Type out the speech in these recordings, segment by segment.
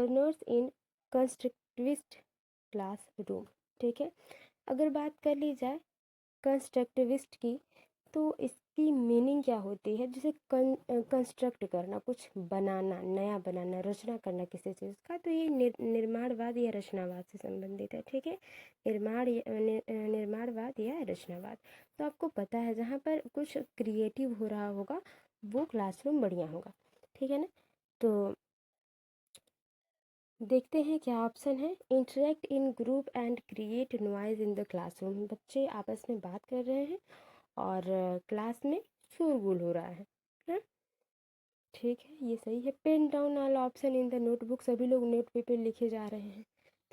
Learners इन constructivist classroom. ठीक है, अगर बात कर ली जाए कंस्ट्रक्टिविस्ट की, तो इसकी मीनिंग क्या होती है? जैसे कंस्ट्रक्ट करना, कुछ बनाना, नया बनाना, रचना करना किसी चीज़ का, तो ये निर्माणवाद या रचनावाद से संबंधित है। ठीक है, निर्माणवाद या रचनावाद। तो आपको पता है जहाँ पर कुछ क्रिएटिव हो रहा होगा वो क्लासरूम बढ़िया होगा। ठीक है ना, तो देखते हैं क्या ऑप्शन है। Interact in group and create noise in the classroom. बच्चे आपस में बात कर रहे हैं और क्लास में शोरगुल हो रहा है ना? ठीक है, ये सही है। Pen down all option in the notebook. सभी लोग नोट पेपर लिखे जा रहे हैं।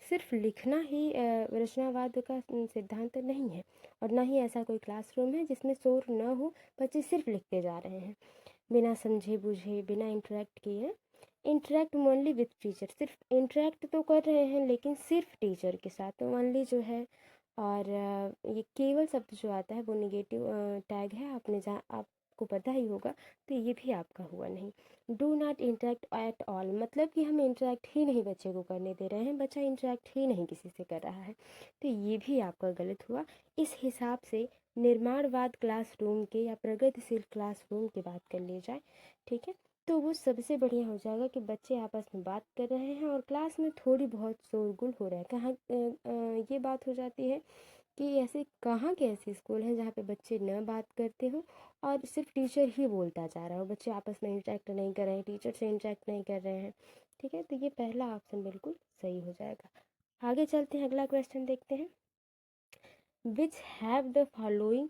सिर्फ लिखना ही रचनावाद का सिद्धांत नहीं है, और ना ही ऐसा कोई क्लासरूम है जिसमें शोर न हो, बच्चे सिर्फ लिखते जा रहे हैं बिना समझे बुझे, बिना इंटरेक्ट किए। Interact only with teacher. सिर्फ इंटरेक्ट तो कर रहे हैं लेकिन सिर्फ टीचर के साथ, ओनली जो है। और ये केवल शब्द जो आता है वो निगेटिव टैग है, आपको पता ही होगा, तो ये भी आपका हुआ नहीं। Do not interact at all, मतलब कि हम इंटरेक्ट ही नहीं बच्चे को करने दे रहे हैं, बच्चा इंटरेक्ट ही नहीं किसी से कर रहा है, तो ये भी आपका गलत हुआ। इस हिसाब से निर्माणवाद क्लासरूम के या प्रगतिशील क्लासरूम की बात कर ली जाए, ठीक है, तो वो सबसे बढ़िया हो जाएगा कि बच्चे आपस में बात कर रहे हैं और क्लास में थोड़ी बहुत शोरगुल हो रहा है। कहाँ ये बात हो जाती है कि ऐसे कहाँ के ऐसे स्कूल हैं जहाँ पे बच्चे न बात करते हो और सिर्फ टीचर ही बोलता जा रहा हो, बच्चे आपस में इंटरेक्ट नहीं कर रहे हैं, टीचर से इंटरेक्ट नहीं कर रहे हैं। ठीक है, तो ये पहला ऑप्शन बिल्कुल सही हो जाएगा। आगे चलते हैं, अगला क्वेश्चन देखते हैं। Which have the following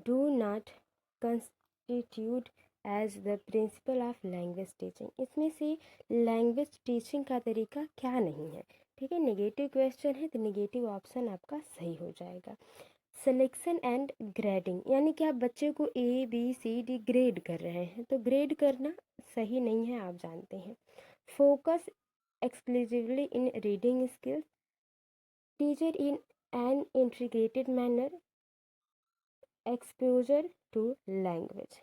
do not constitute as the principle of language teaching. इसमें से लैंग्वेज टीचिंग का तरीका क्या नहीं है? ठीक है, नेगेटिव क्वेश्चन है तो नेगेटिव ऑप्शन आपका सही हो जाएगा। सिलेक्शन एंड ग्रेडिंग, यानी कि आप बच्चे को ABCD ग्रेड कर रहे हैं, तो ग्रेड करना सही नहीं है, आप जानते हैं। Focus exclusively in reading skills, teacher in an integrated manner, exposure to language.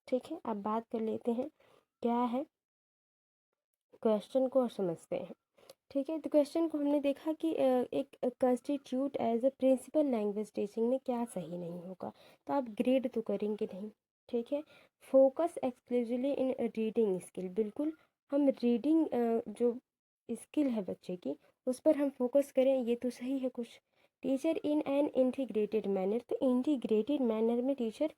ठीक है, अब बात कर लेते हैं क्या है क्वेश्चन को और समझते हैं। ठीक है, तो क्वेश्चन को हमने देखा कि एक constitute as a principle language teaching में क्या सही नहीं होगा, तो आप ग्रेड तो करेंगे नहीं। ठीक है, focus exclusively in reading skill, बिल्कुल हम रीडिंग जो स्किल है बच्चे की उस पर हम फोकस करें, ये तो सही है कुछ। Teacher in an integrated manner, तो इंटीग्रेटेड मैनर में टीचर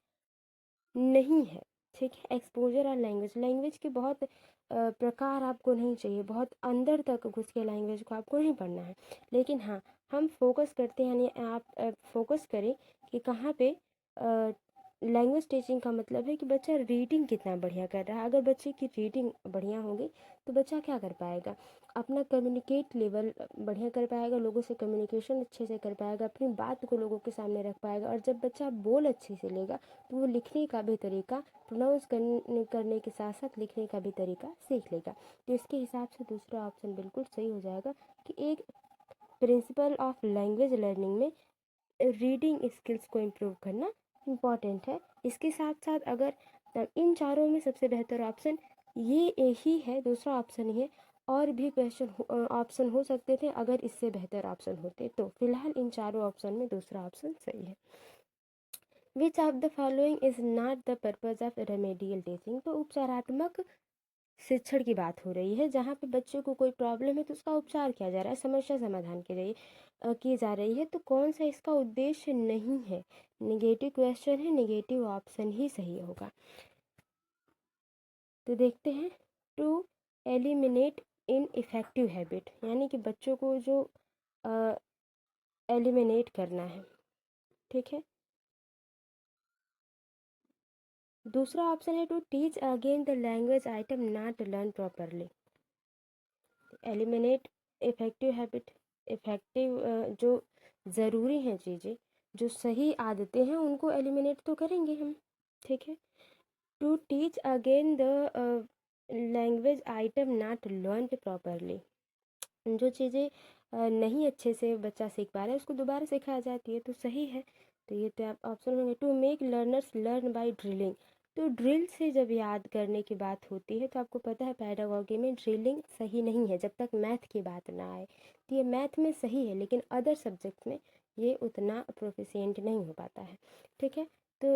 नहीं है। ठीक है, एक्सपोजर और लैंग्वेज, लैंग्वेज के बहुत प्रकार आपको नहीं चाहिए, बहुत अंदर तक घुस के लैंग्वेज को आपको नहीं पढ़ना है, लेकिन हाँ हम फोकस करते हैं, यानी आप फोकस करें कि कहाँ पे लैंग्वेज टीचिंग का मतलब है कि बच्चा रीडिंग कितना बढ़िया कर रहा है। अगर बच्चे की रीडिंग बढ़िया होगी तो बच्चा क्या कर पाएगा, अपना कम्युनिकेट लेवल बढ़िया कर पाएगा, लोगों से कम्युनिकेशन अच्छे से कर पाएगा, अपनी बात को लोगों के सामने रख पाएगा, और जब बच्चा बोल अच्छे से लेगा तो वो लिखने का भी तरीका, प्रोनाउंस करने के साथ साथ लिखने का भी तरीका सीख लेगा। तो इसके हिसाब से दूसरा ऑप्शन बिल्कुल सही हो जाएगा कि एक प्रिंसिपल ऑफ लैंग्वेज लर्निंग में रीडिंग स्किल्स को इम्प्रूव करना इम्पॉर्टेंट है। इसके साथ साथ अगर इन चारों में सबसे बेहतर ऑप्शन ये ही है, दूसरा ऑप्शन ही है, और भी क्वेश्चन ऑप्शन हो सकते थे अगर इससे बेहतर ऑप्शन होते, तो फिलहाल इन चारों ऑप्शन में दूसरा ऑप्शन सही है। Which of the following is not the purpose of remedial teaching, तो उपचारात्मक शिक्षण की बात हो रही है, जहाँ पे बच्चे को कोई प्रॉब्लम है तो उसका उपचार किया जा रहा है, समस्या समाधान की जा रही है, तो कौन सा इसका उद्देश्य नहीं है? नेगेटिव क्वेश्चन है, नेगेटिव ऑप्शन ही सही होगा। तो देखते हैं, to eliminate ineffective habit, यानी कि बच्चों को जो एलिमिनेट करना है। ठीक है, दूसरा ऑप्शन है to teach again the language item not learn properly. Eliminate effective habit, effective जो ज़रूरी हैं चीज़ें, जो सही आदतें हैं उनको एलिमिनेट तो करेंगे हम। ठीक है, to teach again the language item not learn properly, जो चीज़ें नहीं अच्छे से बच्चा सीख पा रहा है उसको दोबारा सिखाया जाती है, तो सही है। तो ये तो आप ऑप्शन होंगे। To make learners learn by drilling, तो ड्रिल से जब याद करने की बात होती है तो आपको पता है पैडागॉजी में ड्रिलिंग सही नहीं है जब तक मैथ की बात ना आए। तो ये मैथ में सही है लेकिन अदर सब्जेक्ट में ये उतना प्रोफिशिएंट नहीं हो पाता है। ठीक है, तो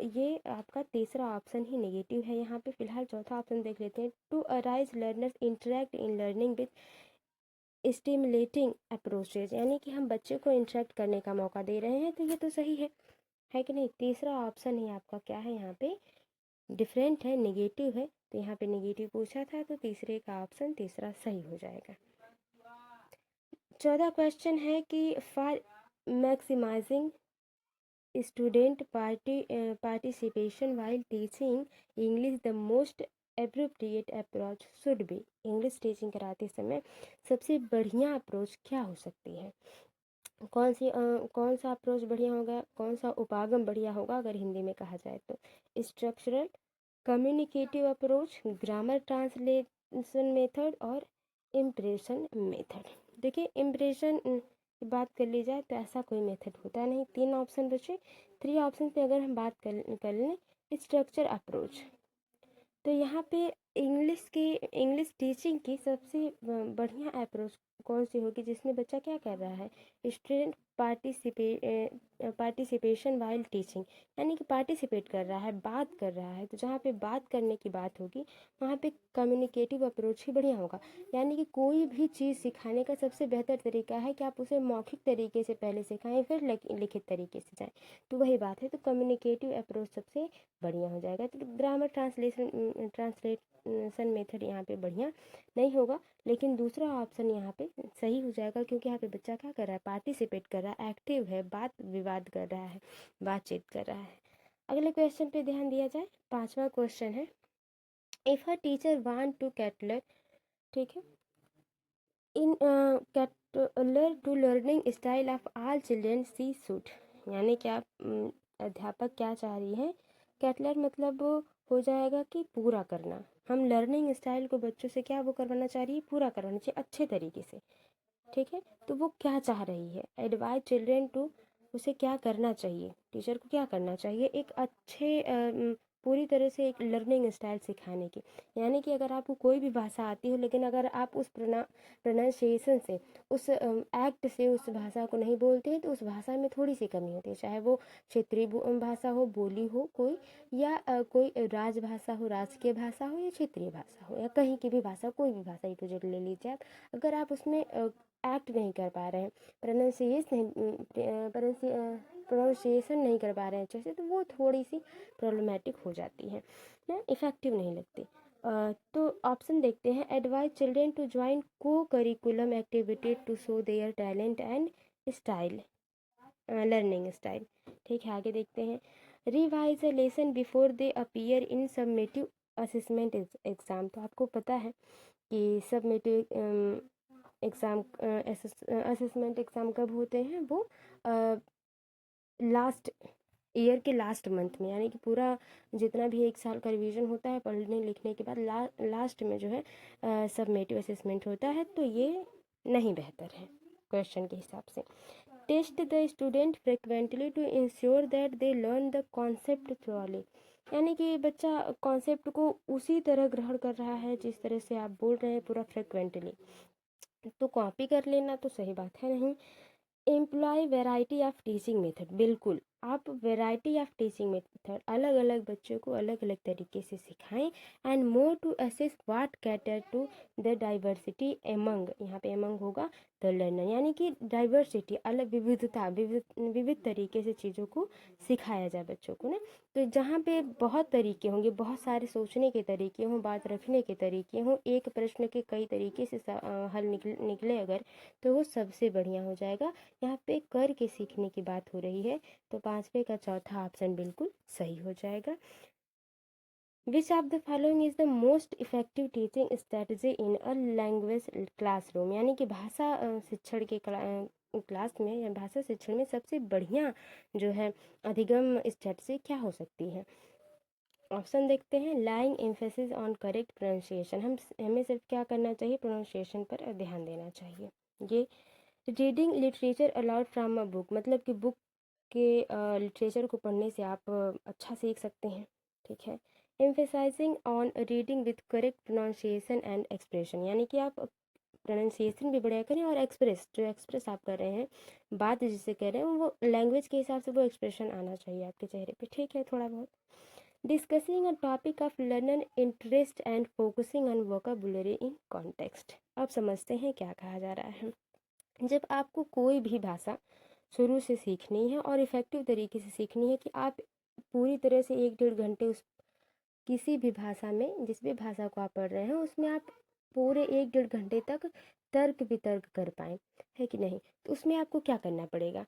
ये आपका तीसरा ऑप्शन ही नेगेटिव है यहाँ पे। फिलहाल चौथा ऑप्शन देख लेते हैं। To arise learners interact in learning with stimulating approaches, यानी कि हम बच्चे को इंटरेक्ट करने का मौका दे रहे हैं, तो ये तो सही है कि नहीं। तीसरा ऑप्शन ही आपका क्या है यहाँ पे, डिफरेंट है, नेगेटिव है। तो यहाँ पे नेगेटिव पूछा था तो तीसरे का ऑप्शन तीसरा सही हो जाएगा। चौथा क्वेश्चन है कि for maximizing student participation while teaching English the most appropriate approach should be. English teaching कराते समय सबसे बढ़िया अप्रोच क्या हो सकती है? कौन सा अप्रोच बढ़िया होगा, कौन सा उपागम बढ़िया होगा अगर हिंदी में कहा जाए तो? Structural, communicative approach, grammar translation method और इम्प्रेशन मेथड। देखिए इम्प्रेशन की बात कर ली जाए तो ऐसा कोई मेथड होता नहीं। 3 ऑप्शन बचे। 3 ऑप्शन पे अगर हम बात कर लें स्ट्रक्चर अप्रोच, तो यहाँ पे इंग्लिश टीचिंग की सबसे बढ़िया अप्रोच कौन सी होगी जिसमें बच्चा क्या कर रहा है, स्टूडेंट पार्टिसिपेशन वाइल टीचिंग, यानी कि पार्टिसिपेट कर रहा है, बात कर रहा है। तो जहाँ पे बात करने की बात होगी वहाँ पे कम्युनिकेटिव अप्रोच ही बढ़िया होगा। यानी कि कोई भी चीज़ सिखाने का सबसे बेहतर तरीका है कि आप उसे मौखिक तरीके से पहले सिखाएं फिर लिखित तरीके से जाएं। तो वही बात है, तो कम्युनिकेटिव अप्रोच सबसे बढ़िया हो जाएगा। तो ग्रामर ट्रांसलेशन मेथड यहाँ पे बढ़िया नहीं होगा, लेकिन दूसरा ऑप्शन यहाँ पे सही हो जाएगा क्योंकि यहाँ पे बच्चा क्या कर रहा है, पार्टिसिपेट कर रहा है, एक्टिव है, बात विवाद कर रहा है, बातचीत कर रहा है। अगले क्वेश्चन पे ध्यान दिया जाए। 5वां क्वेश्चन है, if a teacher want to cater, ठीक है, in cater to learning style of all children she should, यानी कि आप अध्यापक क्या चाह रही है, कैटलर मतलब हो जाएगा कि पूरा करना। हम लर्निंग स्टाइल को बच्चों से क्या वो करवाना चाह रही है, पूरा करवाना चाहिए अच्छे तरीके से। ठीक है, तो वो क्या चाह रही है, एडवाइज चिल्ड्रेन टू, उसे क्या करना चाहिए, टीचर को क्या करना चाहिए, एक अच्छे पूरी तरह से एक लर्निंग स्टाइल सिखाने की। यानी कि अगर आपको कोई भी भाषा आती हो लेकिन अगर आप उस प्रोनाउंसिएशन से, उस एक्ट से उस भाषा को नहीं बोलते हैं तो उस भाषा में थोड़ी सी कमी होती है। चाहे वो क्षेत्रीय भाषा हो, बोली हो कोई, या कोई राजभाषा हो, राजकीय भाषा हो, या क्षेत्रीय भाषा हो, या कहीं की भी भाषा, कोई भी भाषा प्रोजेक्ट ले लीजिए आप। अगर आप उसमें एक्ट नहीं कर पा रहे हैं, प्रोनाउंसिएशन नहीं कर पा रहे हैं अच्छे से, तो वो थोड़ी सी प्रॉब्लमेटिक हो जाती है ना, इफ़ेक्टिव नहीं लगती। तो ऑप्शन देखते हैं, advise children to join co curriculum activity to show their talent and style, learning style. ठीक है, आगे देखते हैं, revise a lesson before they appear in summative assessment exam. तो आपको पता है कि सबमिटिव एग्ज़ाम असेसमेंट एग्ज़ाम कब होते हैं, वो लास्ट ईयर के लास्ट मंथ में, यानी कि पूरा जितना भी एक साल का रिवीजन होता है पढ़ने लिखने के बाद लास्ट में जो है सबमिटिव असेसमेंट होता है। तो ये नहीं बेहतर है क्वेश्चन के हिसाब से। Test the student frequently to ensure that they learn the concept thoroughly, यानी कि बच्चा कॉन्सेप्ट को उसी तरह ग्रहण कर रहा है जिस तरह से आप बोल रहे हैं पूरा फ्रिक्वेंटली। तो कॉपी कर लेना तो सही बात है नहीं। Employ variety of teaching method, बिल्कुल आप वेराइटी ऑफ टीचिंग मेथड, अलग अलग बच्चों को अलग अलग तरीके से सिखाएं। And more to assess what cater to the diversity among, यहाँ पे एमंग होगा द लर्नर, यानी कि डाइवर्सिटी, अलग विविधता, विविध तरीके से चीज़ों को सिखाया जाए बच्चों को ना। तो जहाँ पे बहुत तरीके होंगे, बहुत सारे सोचने के तरीके हों, बात रखने के तरीके हों, एक प्रश्न के कई तरीके से हल निकले अगर, तो वो सबसे बढ़िया हो जाएगा। यहाँ पे कर के सीखने की बात हो रही है, तो 5वें का चौथा ऑप्शन बिल्कुल सही हो जाएगा। Which of the following is the most effective teaching strategy in a language classroom, यानी कि भाषा शिक्षण के क्लास में या भाषा शिक्षण में सबसे बढ़िया जो है अधिगम स्ट्रेटजी क्या हो सकती है? ऑप्शन देखते हैं, lying emphasis on correct pronunciation, हमें सिर्फ क्या करना चाहिए, प्रोनाउंसिएशन पर ध्यान देना चाहिए। ये reading literature allowed from a book, मतलब कि बुक के लिटरेचर को पढ़ने से आप अच्छा सीख सकते हैं। ठीक है। Emphasizing on reading with correct pronunciation and expression, यानी कि आप प्रोनाउंसिएशन भी बढ़िया करें और जो एक्सप्रेस आप कर रहे हैं, बात जिससे कह रहे हैं, वो लैंग्वेज के हिसाब से वो एक्सप्रेशन आना चाहिए आपके चेहरे पे, ठीक है, थोड़ा बहुत। Discussing a topic of learner interest and focusing on vocabulary in context. अब समझते हैं क्या कहा जा रहा है। जब आपको कोई भी भाषा शुरू से सीखनी है और इफ़ेक्टिव तरीके से सीखनी है, कि आप पूरी तरह से 1-1.5 घंटे उस किसी भी भाषा में, जिस भी भाषा को आप पढ़ रहे हैं उसमें आप पूरे 1-1.5 घंटे तक तर्क वितर्क कर पाएँ, है कि नहीं? तो उसमें आपको क्या करना पड़ेगा?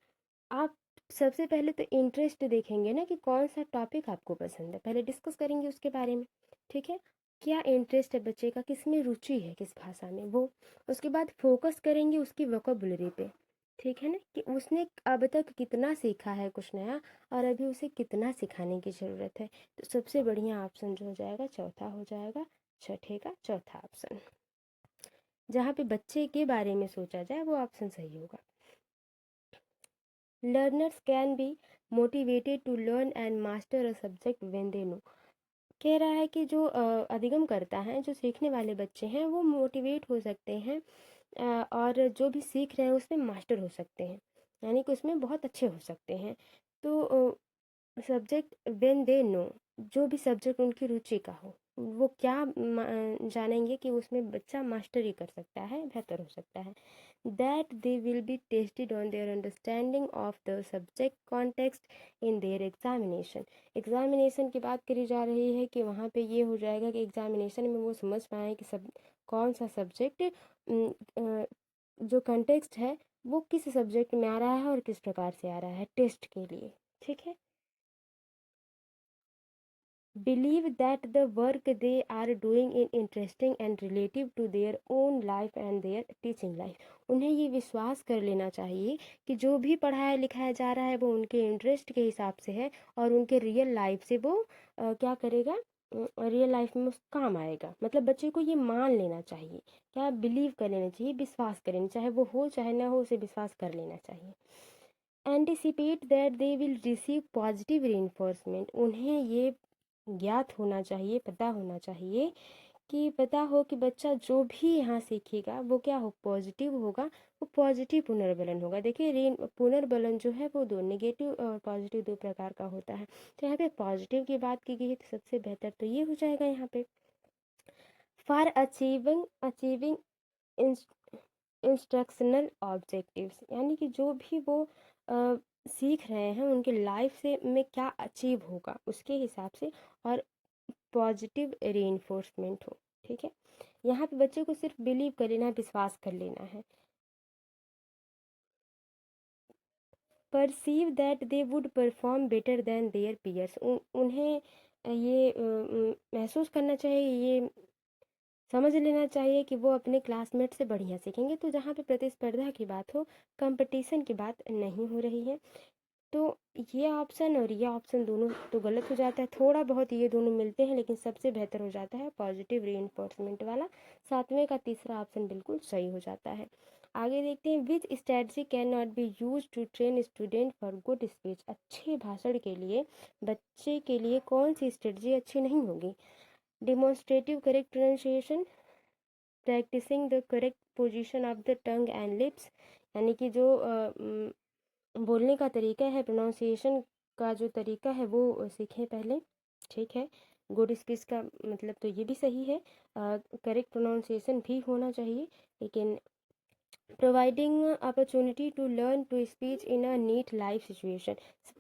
आप सबसे पहले तो इंटरेस्ट देखेंगे ना, कि कौन सा टॉपिक आपको पसंद है, पहले डिस्कस करेंगे उसके बारे में, ठीक है? क्या इंटरेस्ट है बच्चे का, किसमें रुचि है, किस भाषा में, वो। उसके बाद फोकस करेंगे उसकी वोकैबुलरी पे, ठीक है ना, कि उसने अब तक कितना सीखा है कुछ नया, और अभी उसे कितना सिखाने की ज़रूरत है। तो सबसे बढ़िया ऑप्शन जो हो जाएगा, चौथा हो जाएगा, छठे का चौथा ऑप्शन, जहाँ पे बच्चे के बारे में सोचा जाए, वो ऑप्शन सही होगा। Learners can be motivated to learn and master a subject when they know. कह रहा है कि जो अधिगम करता है, जो सीखने वाले बच्चे हैं, वो मोटिवेट हो सकते हैं, और जो भी सीख रहे हैं उसमें मास्टर हो सकते हैं, यानी कि उसमें बहुत अच्छे हो सकते हैं। तो सब्जेक्ट व्हेन दे नो, जो भी सब्जेक्ट उनकी रुचि का हो, वो क्या जानेंगे कि उसमें बच्चा मास्टरी कर सकता है, बेहतर हो सकता है। That they will be tested on their understanding of the subject context in their examination. Examination की बात करी जा रही है, कि वहाँ पे ये हो जाएगा कि एग्जामिनेशन में वो समझ पाएँ कि कौन सा सब्जेक्ट, जो कंटेक्स्ट है वो किस सब्जेक्ट में आ रहा है और किस प्रकार से आ रहा है टेस्ट के लिए, ठीक है। believe that the work they are doing is interesting and relative to their own life and their teaching life। उन्हें ये विश्वास कर लेना चाहिए कि जो भी पढ़ाया लिखाया जा रहा है वो उनके इंटरेस्ट के हिसाब से है, और उनके रियल लाइफ से वो क्या करेगा, रियल लाइफ में उस काम आएगा। मतलब बच्चे को ये मान लेना चाहिए, क्या बिलीव कर लेना चाहिए, विश्वास करें, चाहे वो हो चाहे ना हो, उसे विश्वास कर लेना चाहिए। Anticipate that they will receive positive reinforcement. उन्हें ये ज्ञात होना चाहिए, पता होना चाहिए, कि पता हो कि बच्चा जो भी यहाँ सीखेगा वो क्या हो, पॉजिटिव होगा, वो पॉजिटिव पुनर्बलन होगा। देखिए पुनर्बलन जो है वो दो, नेगेटिव और पॉजिटिव, दो प्रकार का होता है। तो यहाँ पे पॉजिटिव की बात की गई है, तो सबसे बेहतर तो ये हो जाएगा यहाँ पे। फॉर अचीविंग इंस्ट्रक्शनल ऑब्जेक्टिव्स, यानी कि जो भी वो सीख रहे हैं उनके लाइफ से में क्या अचीव होगा उसके हिसाब से, और पॉजिटिव रीइंफोर्समेंट हो, ठीक है। यहाँ पे बच्चे को सिर्फ बिलीव कर लेना है, विश्वास कर लेना है। Perceive that they would perform better than their peers. उन्हें ये महसूस करना चाहिए, ये समझ लेना चाहिए कि वो अपने क्लासमेट से बढ़िया सीखेंगे। तो जहाँ पे प्रतिस्पर्धा की बात हो, कंपटीशन की बात नहीं हो रही है, तो ये ऑप्शन और ये ऑप्शन दोनों तो गलत हो जाता है। थोड़ा बहुत ये दोनों मिलते हैं, लेकिन सबसे बेहतर हो जाता है पॉजिटिव रीइंफोर्समेंट वाला। सातवें का तीसरा ऑप्शन बिल्कुल सही हो जाता है। आगे देखते हैं, which strategy can not be use to train student for good speech. अच्छे भाषण के लिए बच्चे के लिए कौन सी स्ट्रेटजी अच्छी नहीं होगी? Demonstrative correct pronunciation, practicing the correct position of the tongue and lips, यानी कि जो बोलने का तरीका है, प्रोनाउंसिएशन का जो तरीका है वो सीखें पहले, ठीक है। गुड स्पीच का मतलब तो ये भी सही है, करेक्ट प्रोनाउंसिएशन भी होना चाहिए, लेकिन providing opportunity to learn to speech in a neat life situation,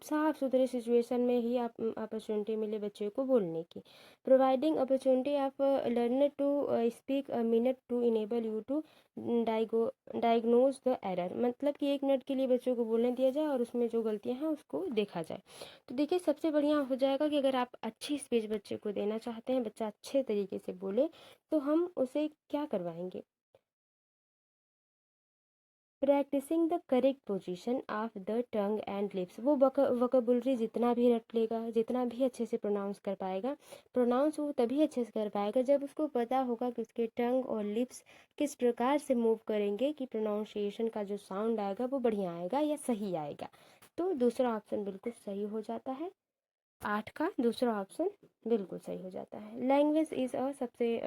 साफ सुथरे सिचुएशन में ही आप अपॉर्चुनिटी मिले बच्चे को बोलने की। Providing opportunity of learner to speak a minute to enable you to diagnose the error, मतलब कि 1 मिनट के लिए बच्चों को बोलने दिया जाए और उसमें जो गलतियां हैं उसको देखा जाए। तो देखिए सबसे बढ़िया हो जाएगा कि अगर आप अच्छी स्पीच बच्चे को देना चाहते हैं, बच्चा अच्छे तरीके से बोले, तो हम उसे क्या करवाएंगे, practicing the correct position of the tongue and lips. वो वोकैबुलरी जितना भी रट लेगा, जितना भी अच्छे से प्रोनाउंस कर पाएगा, प्रोनाउंस वो तभी अच्छे से कर पाएगा जब उसको पता होगा कि उसके टंग और लिप्स किस प्रकार से मूव करेंगे कि प्रोनाउंसिएशन का जो साउंड आएगा वो बढ़िया आएगा या सही आएगा। तो दूसरा ऑप्शन बिल्कुल सही हो जाता है। 8 का दूसरा ऑप्शन बिल्कुल सही हो जाता है। लैंग्वेज इज़ सबसे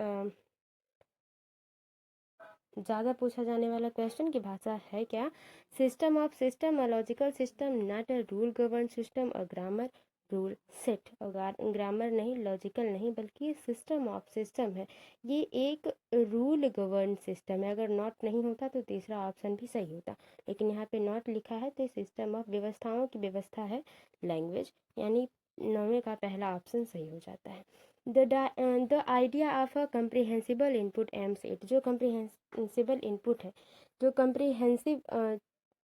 ज़्यादा पूछा जाने वाला क्वेश्चन की भाषा है क्या? System of system, a logical system, not a rule govern system, a grammar rule set. और ग्रामर नहीं, लॉजिकल नहीं, बल्कि सिस्टम ऑफ सिस्टम है। ये एक रूल गवर्न सिस्टम है। अगर नॉट नहीं होता तो तीसरा ऑप्शन भी सही होता, लेकिन यहाँ पे नॉट लिखा है तो सिस्टम ऑफ व्यवस्थाओं की व्यवस्था है लैंग्वेज, यानी 9वें का पहला ऑप्शन सही हो जाता है। The idea of a comprehensible input aims it. जो कम्प्रिहेंसिबल इनपुट है, जो कम्प्रिहेंसिव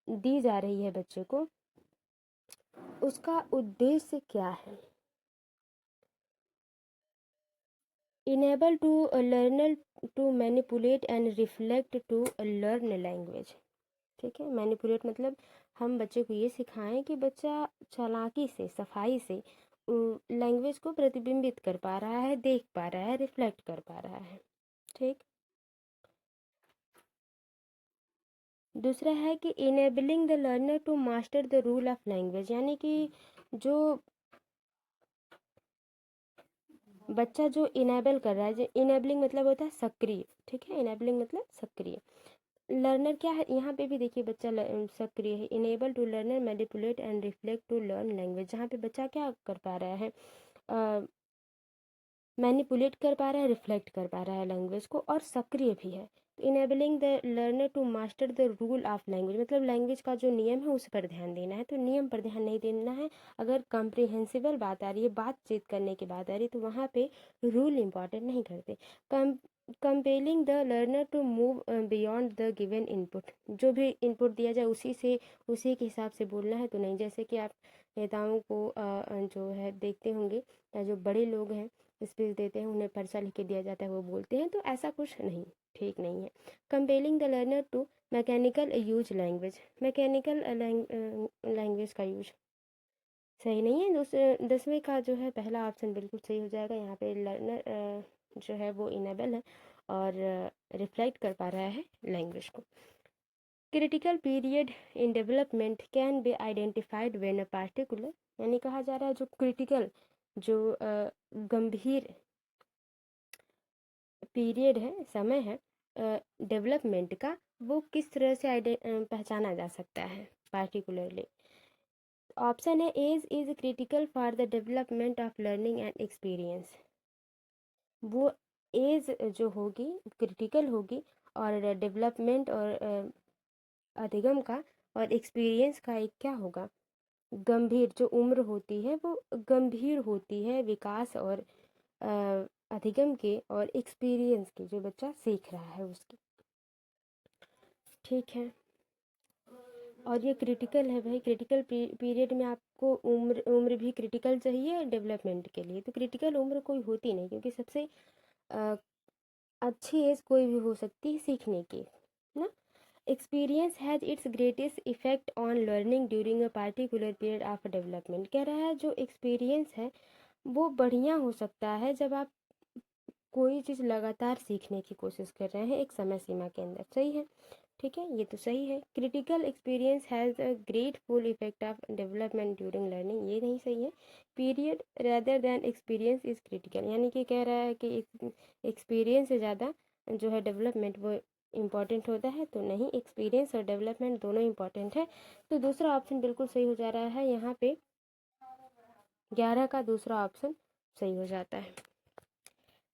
दी जा रही है बच्चे को, उसका उद्देश्य क्या है? Enable to learner to manipulate and reflect to learn language. ठीक है, मैनिपुलेट मतलब हम बच्चे को ये सिखाएं कि बच्चा चालाकी से, सफाई से लैंग्वेज को प्रतिबिंबित कर पा रहा है, देख पा रहा है, रिफ्लेक्ट कर पा रहा है। ठीक। दूसरा है कि enabling the learner to master the rule of language, यानी कि जो बच्चा जो इनेबल कर रहा है, जो इनेबलिंग मतलब होता है सक्रिय। ठीक है, इनेबलिंग मतलब सक्रिय। लर्नर क्या है, यहाँ पे भी देखिए बच्चा सक्रिय है। Enable to learner manipulate and reflect to learn language, जहाँ पे बच्चा क्या कर पा रहा है, मैनिपुलेट कर पा रहा है, रिफ्लेक्ट कर पा रहा है लैंग्वेज को, और सक्रिय भी है। Enabling the learner to master the rule of language मतलब लैंग्वेज का जो नियम है उस पर ध्यान देना है, तो नियम पर ध्यान नहीं देना है। अगर कम्प्रिहेंसिबल बात आ रही है, बातचीत करने की बात आ रही है, तो वहाँ पे रूल इंपॉर्टेंट नहीं करते। Compelling the learner to move beyond the given input, जो भी इनपुट दिया जाए उसी के हिसाब से बोलना है, तो नहीं। जैसे कि आप नेताओं को जो है देखते होंगे, या जो बड़े लोग हैं स्पीच देते हैं, उन्हें पर्चा लिख के दिया जाता है, वो बोलते हैं, तो ऐसा कुछ नहीं, ठीक नहीं है। Compelling the learner to mechanical use language, mechanical language का यूज सही नहीं है। 10वें का जो है पहला ऑप्शन बिल्कुल सही हो जाएगा। यहाँ पे लर्नर जो है वो इनेबल है और रिफ्लेक्ट कर पा रहा है लैंग्वेज को। Critical period in development can be identified when a particular, यानी कहा जा रहा है जो क्रिटिकल, जो गंभीर पीरियड है, समय है डेवलपमेंट का, वो किस तरह से पहचाना जा सकता है पार्टिकुलरली। ऑप्शन है age is critical for the development of learning and experience. वो एज जो होगी क्रिटिकल होगी, और डेवलपमेंट और अधिगम का और एक्सपीरियंस का एक क्या होगा, गंभीर। जो उम्र होती है वो गंभीर होती है विकास और अधिगम के और एक्सपीरियंस के, जो बच्चा सीख रहा है उसकी। ठीक है, और ये क्रिटिकल है भाई। क्रिटिकल पीरियड में आपको उम्र भी क्रिटिकल चाहिए डेवलपमेंट के लिए, तो क्रिटिकल उम्र कोई होती नहीं, क्योंकि सबसे अ, अच्छी एज कोई भी हो सकती है सीखने की, ना। Experience has its greatest effect on learning during a particular period of development. कह रहा है जो एक्सपीरियंस है वो बढ़िया हो सकता है जब आप कोई चीज़ लगातार सीखने की कोशिश कर रहे हैं एक समय सीमा के अंदर। सही है, ठीक है, ये तो सही है। Critical experience has a great full effect of development during learning, ये नहीं सही है। Period rather than experience is critical, यानी कि कह रहा है कि एक्सपीरियंस से ज़्यादा जो है डेवलपमेंट वो इम्पॉर्टेंट होता है, तो नहीं, एक्सपीरियंस और डेवलपमेंट दोनों इम्पॉर्टेंट है। तो दूसरा ऑप्शन बिल्कुल सही हो जा रहा है। यहाँ पे 11 का दूसरा ऑप्शन सही हो जाता है।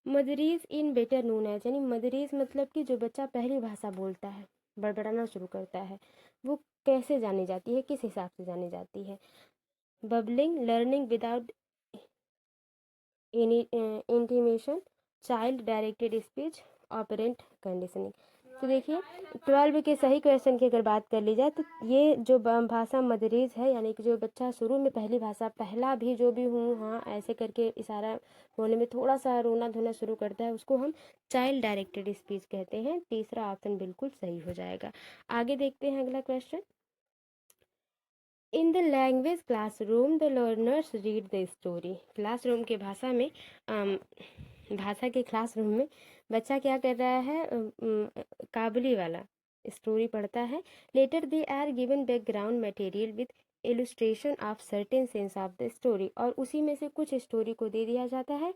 मदरीज इन बेटर नून एज, यानी मदरीज मतलब कि जो बच्चा पहली भाषा बोलता है, बड़बड़ाना शुरू करता है, वो कैसे जानी जाती है, किस हिसाब से जानी जाती है? Bubbling, learning without intimation, child directed speech, operant conditioning. तो देखिए 12 के सही क्वेश्चन की अगर बात कर ली जाए, तो ये जो भाषा मदरीज है, यानी कि जो बच्चा शुरू में पहली भाषा, पहला भी जो भी हूँ हाँ ऐसे करके इशारा होने में थोड़ा सा रोना धोना शुरू करता है, उसको हम चाइल्ड डायरेक्टेड स्पीच कहते हैं। तीसरा ऑप्शन बिल्कुल सही हो जाएगा। आगे देखते हैं अगला question. In the language classroom the learners read the story. Classroom के भाषा में भाषा के क्लासरूम में बच्चा क्या कर रहा है, काबुली वाला स्टोरी पढ़ता है। Later they are given background material with illustration of certain sense of the story, और उसी में से कुछ स्टोरी को दे दिया जाता है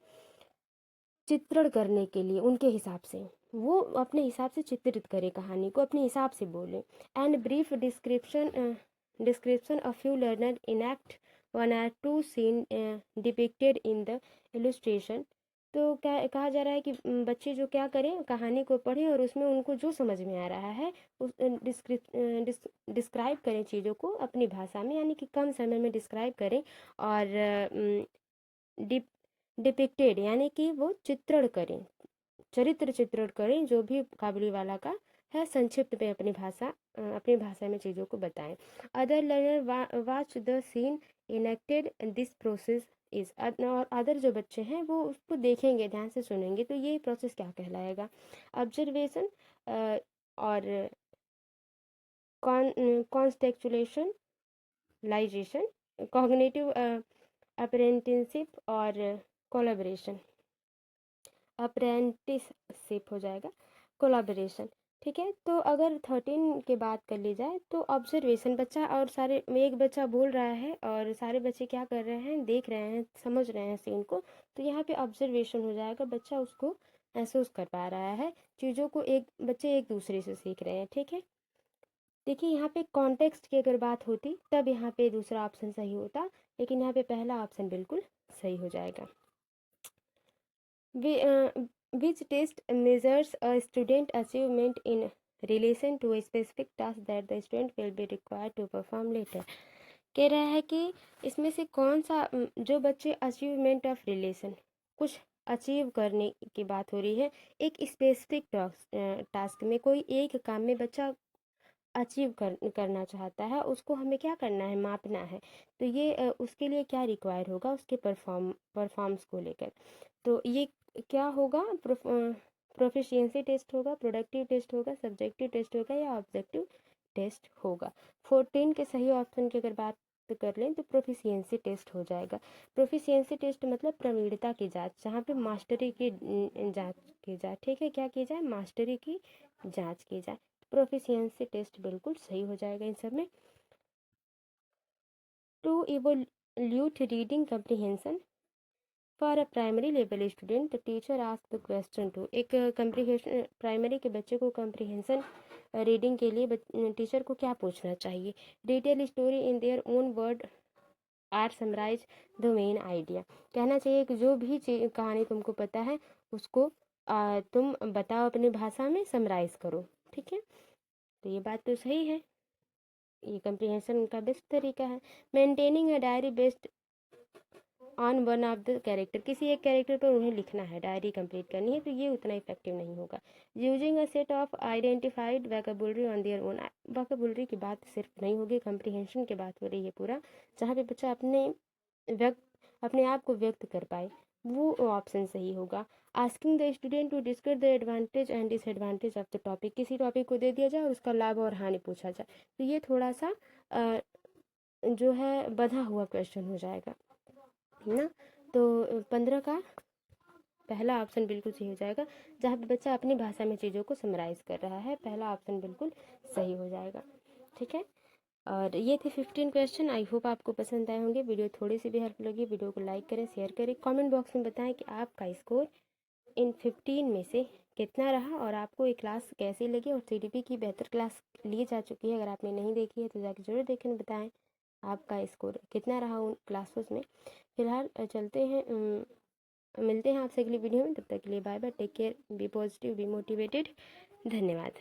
चित्रण करने के लिए उनके हिसाब से, वो अपने हिसाब से चित्रित करे, कहानी को अपने हिसाब से बोले। And brief description of few learner enact 1 or 2 scene depicted in the illustration. तो क्या कहा जा रहा है कि बच्चे जो क्या करें, कहानी को पढ़ें और उसमें उनको जो समझ में आ रहा है उस डिस्क्राइब करें चीज़ों को अपनी भाषा में, यानी कि कम समय में डिस्क्राइब करें। और डिपिक्टेड यानी कि वो चित्रण करें, चरित्र चित्रण करें, जो भी काबुली वाला का है संक्षिप्त में अपनी भाषा में चीज़ों को बताएं। Other learner watch the scene enacted this process is, और अदर जो बच्चे हैं वो उसको देखेंगे, ध्यान से सुनेंगे, तो ये प्रोसेस क्या कहलाएगा? ऑब्जर्वेशन और कॉन्टेक्चुलेशन, लाइजेशन, कॉग्निटिव अप्रेंटिसशिप और कोलैबोरेशन, अप्रेंटिसशिप हो जाएगा, कोलैबोरेशन। ठीक है, तो अगर 13 की बात कर ली जाए तो ऑब्जर्वेशन, बच्चा और सारे, एक बच्चा बोल रहा है और सारे बच्चे क्या कर रहे हैं, देख रहे हैं, समझ रहे हैं सीन को, तो यहाँ पे ऑब्जर्वेशन हो जाएगा, बच्चा उसको महसूस कर पा रहा है चीज़ों को, बच्चे एक दूसरे से सीख रहे हैं। ठीक है, देखिए यहाँ पे कॉन्टेक्स्ट की अगर बात होती तब यहाँ पे दूसरा ऑप्शन सही होता, लेकिन यहाँ पे पहला ऑप्शन बिल्कुल सही हो जाएगा। Which test measures a student achievement in relation to a specific task that the student will be required to perform later? कह रहा है कि इसमें से कौन सा जो बच्चे अचीवमेंट ऑफ रिलेशन, कुछ अचीव करने की बात हो रही है, एक स्पेसिफिक टास्क में, कोई एक काम में बच्चा अचीव करना चाहता है, उसको हमें क्या करना है, मापना है। तो ये उसके लिए क्या रिक्वायर होगा, उसके परफॉर्म्स को लेकर। तो ये क्या होगा, प्रोफिशिएंसी टेस्ट होगा, प्रोडक्टिव टेस्ट होगा, सब्जेक्टिव टेस्ट होगा या ऑब्जेक्टिव टेस्ट होगा। 14 के सही ऑप्शन की अगर बात कर लें तो प्रोफिशिएंसी टेस्ट हो जाएगा। प्रोफिशिएंसी टेस्ट मतलब प्रवीणता की जांच, जहाँ पे मास्टरी की जांच की जाए। ठीक है, क्या की जाए, मास्टरी की जांच की जाए। प्रोफिशिएंसी टेस्ट बिल्कुल सही हो जाएगा इन सब में। To evolute reading comprehension for a primary level student the teacher ask the question to, एक कम्प्रीहेंशन प्राइमरी के बच्चे को कम्प्रीहेंशन रीडिंग के लिए टीचर को क्या पूछना चाहिए? Detail story in their own word or summarize the main idea, कहना चाहिए कि जो भी कहानी तुमको पता है उसको तुम बताओ, अपनी भाषा में समराइज करो। ठीक है, तो ये बात तो सही है, ये कम्प्रीहेंशन का बेस्ट तरीका है। Maintaining a diary based on one of the character, किसी एक कैरेक्टर पर उन्हें लिखना है, डायरी कंप्लीट करनी है, तो ये उतना इफेक्टिव नहीं होगा। Using a set of identified vocabulary on their own, vocabulary की बात सिर्फ नहीं होगी, कम्प्रीहेंशन की बात हो रही है पूरा, जहाँ पे बच्चा अपने आप को व्यक्त कर पाए, वो ऑप्शन सही होगा। Asking the student to discuss the advantage and disadvantage of the topic, किसी टॉपिक को दे दिया जाए और उसका लाभ और हानि पूछा जाए, तो ये थोड़ा सा जो है बंधा हुआ क्वेश्चन हो जाएगा, है ना। तो 15 का पहला ऑप्शन बिल्कुल सही हो जाएगा, जहाँ पे बच्चा अपनी भाषा में चीज़ों को समराइज कर रहा है, पहला ऑप्शन बिल्कुल सही हो जाएगा। ठीक है, और ये थे 15 क्वेश्चन। आई होप आपको पसंद आए होंगे, वीडियो थोड़ी सी भी हेल्प लगी, वीडियो को लाइक करें, शेयर करें, कमेंट बॉक्स में बताएं कि आपका स्कोर इन 15 में से कितना रहा और आपको ये क्लास कैसी लगी, और CDP की बेहतर क्लास ली जा चुकी है, अगर आपने नहीं देखी है तो जाके जरूर देखें, बताएं आपका स्कोर कितना रहा उन क्लासेस में। फिलहाल चलते हैं, मिलते हैं आपसे अगली वीडियो में, तब तक के लिए bye bye, take care, be positive, be motivated, धन्यवाद।